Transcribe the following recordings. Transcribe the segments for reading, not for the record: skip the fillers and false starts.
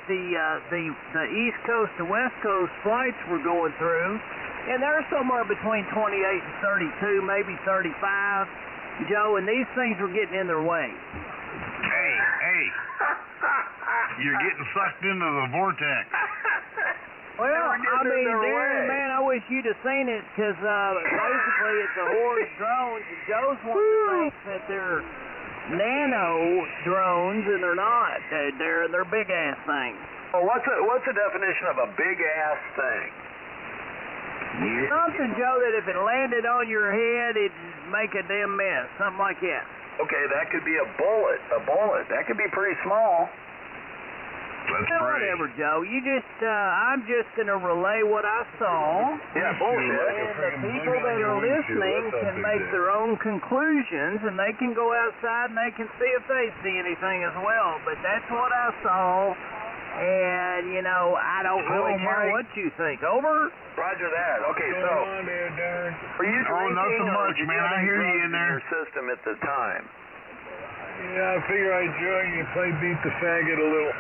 the East Coast to West Coast flights we're going through, and they're somewhere between 28 and 32, maybe 35, Joe, and these things were getting in their way. Hey, you're getting sucked into the vortex. Well, I mean, Darren, man, I wish you'd have seen it, because basically it's a horde of drones, and Joe's one of the things that they're nano drones, and they're not. They're big-ass things. Well, what's the definition of a big-ass thing? Something, Joe, that if it landed on your head, it'd make a damn mess, something like that. Okay, that could be a bullet. A bullet. That could be pretty small. Let's pray. Whatever, Joe. You just, I'm just going to relay what I saw. Yeah, bullshit. And the people that are listening can make their own conclusions, and they can go outside and they can see if they see anything as well. But that's what I saw, and, you know, I don't really care what you think. Over? Roger that. Okay, so were you drinking? Nothing much, man. I hear you in there. Your system at the time. Yeah, I figure I'd join you, play beat the faggot a little.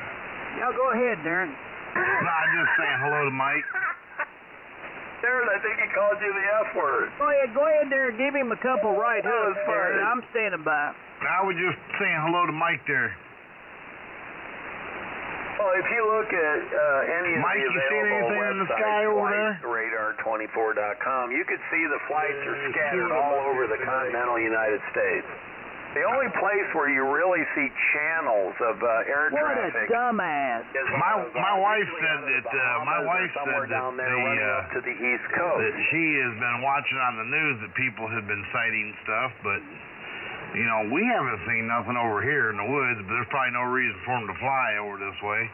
Yeah, go ahead, Darren. No, I'm just saying hello to Mike. Darren, I think he called you the F word. Go ahead, Darren. Give him a couple right hooks, Darren. I'm standing by. I was just saying hello to Mike there. Well, if you look at any of Mike, the you seen available anything in the websites, sky over there? Radar24.com, you could see the flights are scattered all over the continental United States. The only place where you really see channels of air traffic. What a dumbass! My wife said that down there running up to the East Coast. That she has been watching on the news that people have been sighting stuff, but you know, we haven't seen nothing over here in the woods. But there's probably no reason for them to fly over this way.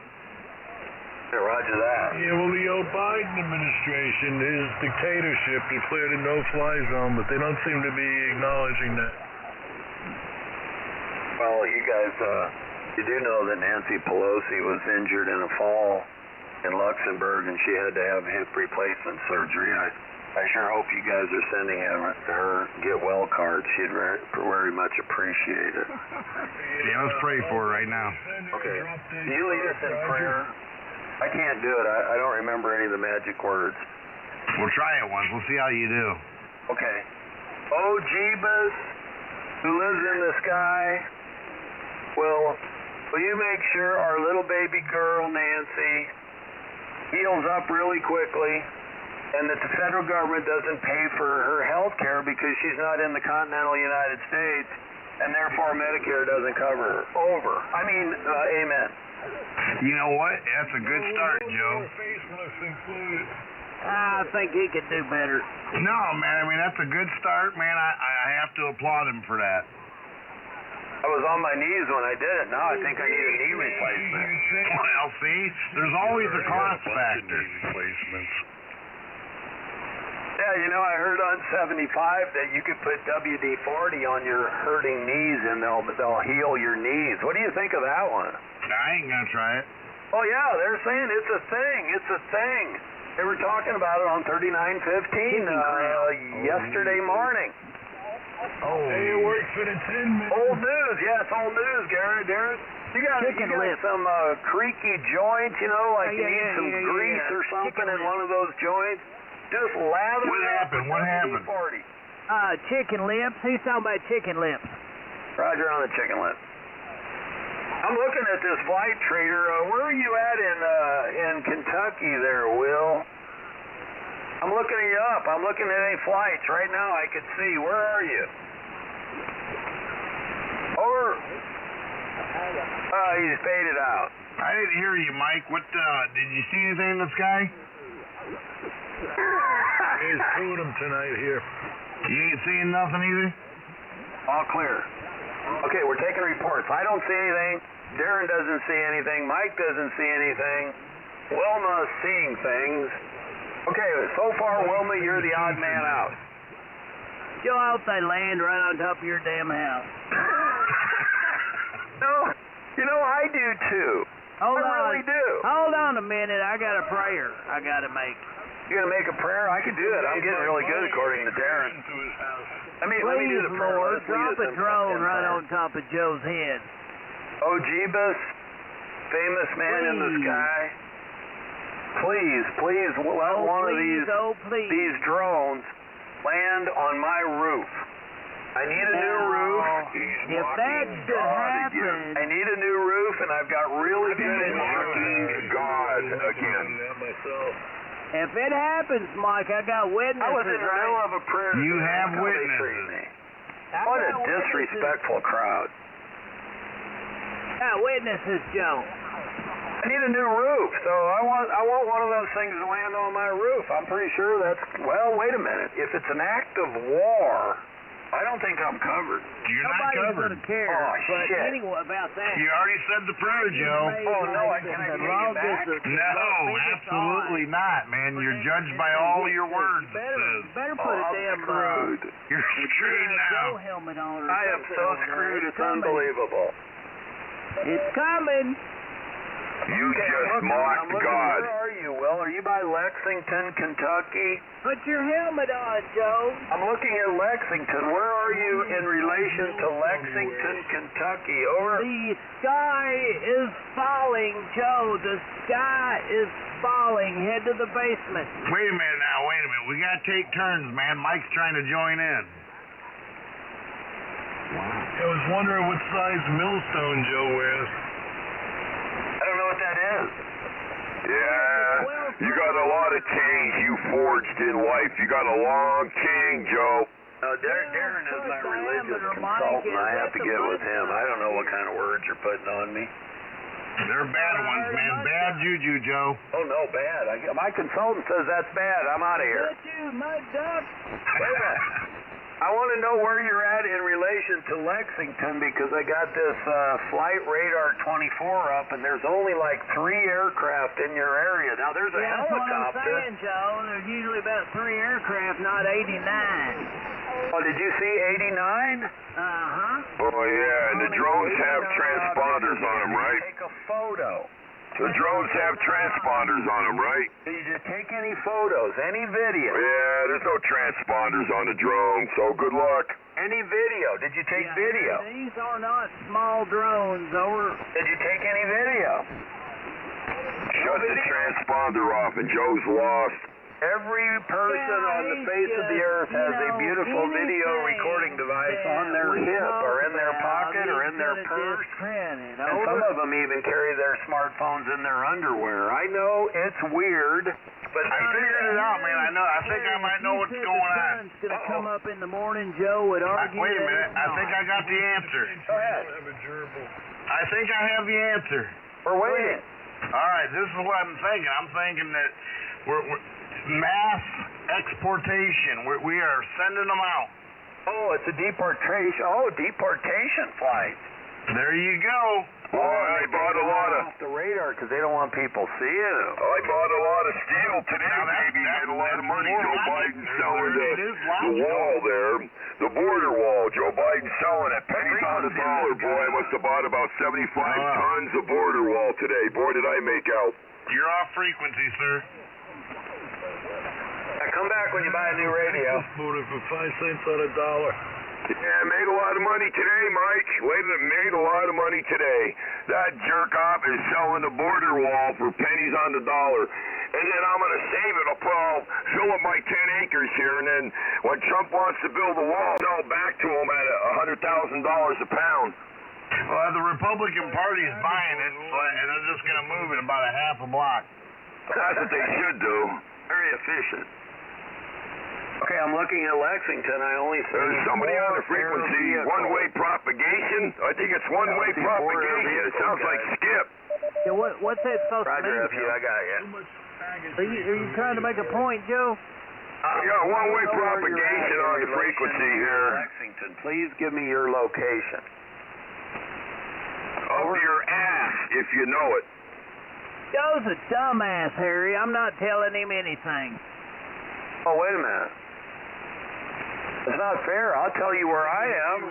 Yeah, roger that. Yeah, well, the old Biden administration, his dictatorship declared a no-fly zone, but they don't seem to be acknowledging that. Well, you guys, you do know that Nancy Pelosi was injured in a fall in Luxembourg, and she had to have hip replacement surgery. I sure hope you guys are sending her get well cards. She'd very much appreciate it. Yeah, let's pray for her right now. Okay. Can you lead us in prayer? I can't do it. I don't remember any of the magic words. We'll try it once. We'll see how you do. Okay. Oh, Jeebus, who lives in the sky, will you make sure our little baby girl, Nancy, heals up really quickly, and that the federal government doesn't pay for her health care because she's not in the continental United States, and therefore Medicare doesn't cover her. Over. Amen. You know what? That's a good start, Joe. Face must include. I think he could do better. No, man. I mean, that's a good start, man. I have to applaud him for that. I was on my knees when I did it. Now I think I need a knee replacement. Well, see, there's always a cost factor. Yeah, you know, I heard on 75 that you could put WD-40 on your hurting knees and they'll heal your knees. What do you think of that one? I ain't gonna try it. Oh yeah, they're saying it's a thing. It's a thing. They were talking about it on 3915 yesterday morning. Oh, hey, it worked for the 10 minutes. Old news, yeah, it's old news, Darren. You got some creaky joints, you know, like you need some grease or something in one of those joints. Just lather it. What happened? Chicken lips. He's talking about chicken lips. Roger on the chicken lips. I'm looking at this flight trader. Where are you at in Kentucky there, Will? I'm looking you up. I'm looking at any flights right now. I could see. Where are you? Over. He's faded out. I didn't hear you, Mike. What? Did you see anything in the sky? There's two of them tonight here. You ain't seeing nothing either? All clear. Okay, we're taking reports. I don't see anything. Darren doesn't see anything. Mike doesn't see anything. Wilma's seeing things. Okay, so far, Wilma, you're the odd man out. Joe, I hope they land right on top of your damn house. No, you know, I do too. I really do. Hold on a minute. I got a prayer I got to make. You gonna make a prayer? I can do it. I'm getting really good according to Darren. Let me do the prayer. Lord, drop a drone right on top of Joe's head. Oh, Jeebus, famous man in the sky, please let one of these drones land on my roof. I need a new roof. If that should happen, I need a new roof, and I've got really good mocking God again. if it happens, Mike, I got witnesses. I was in the middle of a prayer. You have How they witnesses. treat me. What a disrespectful crowd. Got witnesses, Joe. I need a new roof, so I want one of those things to land on my roof. I'm pretty sure that's, well, wait a minute. If it's an act of war, I don't think I'm covered. You're not Nobody's covered. going to care. Oh, but shit. anyway, about that. You already said the prayer, Joe. Oh, no, can I get you back? No, absolutely not, man. You're judged by all your words. You better put a damn screwed. You're screwed Joe now. helmet on. Or I am so something. screwed, it's coming. unbelievable. It's coming. You just I'm mocked looking, God. where are you, Will? Are you by Lexington, Kentucky? Put your helmet on, Joe. I'm looking at Lexington. Where are you in relation to Lexington, Kentucky? Over. The sky is falling, Joe. The sky is falling. Head to the basement. Wait a minute now, wait a minute. We gotta take turns, man. Mike's trying to join in. I was wondering what size millstone Joe wears. I don't know what that is. Yeah, you got a lot of chains you forged in life. You got a long chain, Joe. Darren is my religious consultant. I have to get with him. I don't know what kind of words you're putting on me. They're bad ones, man. Bad juju, Joe. Oh, no, bad. My consultant says that's bad. I'm out of here. Get you, mud duck. Wait a minute. I want to know where you're at in relation to Lexington because I got this Flight Radar 24 up, and there's only like 3 aircraft in your area. Now, there's a Yeah, that's what I'm helicopter. saying, Joe. There's usually about 3 aircraft, not 89. Oh, did you see 89? Uh-huh. Oh, yeah, and the drones have transponders on them, right? Take a photo. The drones have transponders on them, right? Did you take any photos, any video? Yeah, there's no transponders on the drone, so good luck. Any video? Did you take video? These are not small drones. Over. Did you take any video? Shut the transponder off, and Joe's lost. Every person on the face of the earth has a beautiful video recording device on their hip or in their pocket or in their purse. And some of them even carry their smartphones in their underwear. I know it's weird, but I figured it out, man. I think I might know what's going on. It's going to come up in the morning, Joe would argue. Wait a minute. I think I got the answer. Go ahead. I think I have the answer. We're waiting. All right, this is what I'm thinking. I'm thinking that we're mass exportation. We are sending them out. Oh, it's a deportation. Oh, deportation flight. There you go. Oh, I bought a lot of... Off the radar because they don't want people seeing them. I bought a lot of steel today, Now baby. Made a lot of money. Joe Biden selling the logical. wall there, the border wall. Joe Biden selling it. Pennies on the dollar, boy. I must have bought about 75 tons of border wall today. Boy, did I make out. You're off frequency, sir. Come back when you buy a new radio. Bought it for 5 cents on a dollar. Yeah, made a lot of money today, Mike. Made a lot of money today. That jerk off is selling the border wall for pennies on the dollar. And then I'm going to save it. I'll fill up my 10 acres here, and then when Trump wants to build a wall, sell it back to him at $100,000 a pound. Well, the Republican Party's buying it, and they're just going to move it about a half a block. That's what they should do. Very efficient. Okay, I'm looking at Lexington. I only see There's somebody on the frequency, one-way propagation. I think it's one-way propagation. It sounds like Skip. Yeah, what's that supposed to Roger, mean, FU, I got you. Are you trying to make a point, Joe? We got one-way propagation on the frequency here. Lexington, please give me your location. Up your ass, if you know it. Joe's a dumbass, Harry. I'm not telling him anything. Oh, wait a minute. It's not fair. I'll tell you where I am.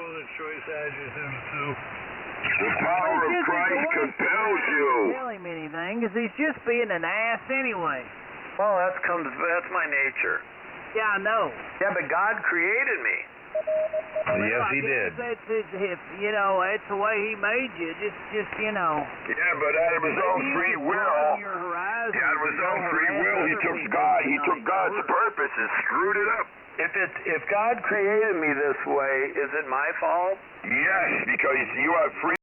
The power of Christ compels you. Tell him anything, because he's just being an ass anyway. Well, that's my nature. Yeah, I know. Yeah, but God created me. Yes, he did. It's you know, it's the way he made you. Just you know. Yeah, but out of his own free will, out of his own free will, he took God's purpose and screwed it up. If God created me this way, is it my fault? Yes, because you have free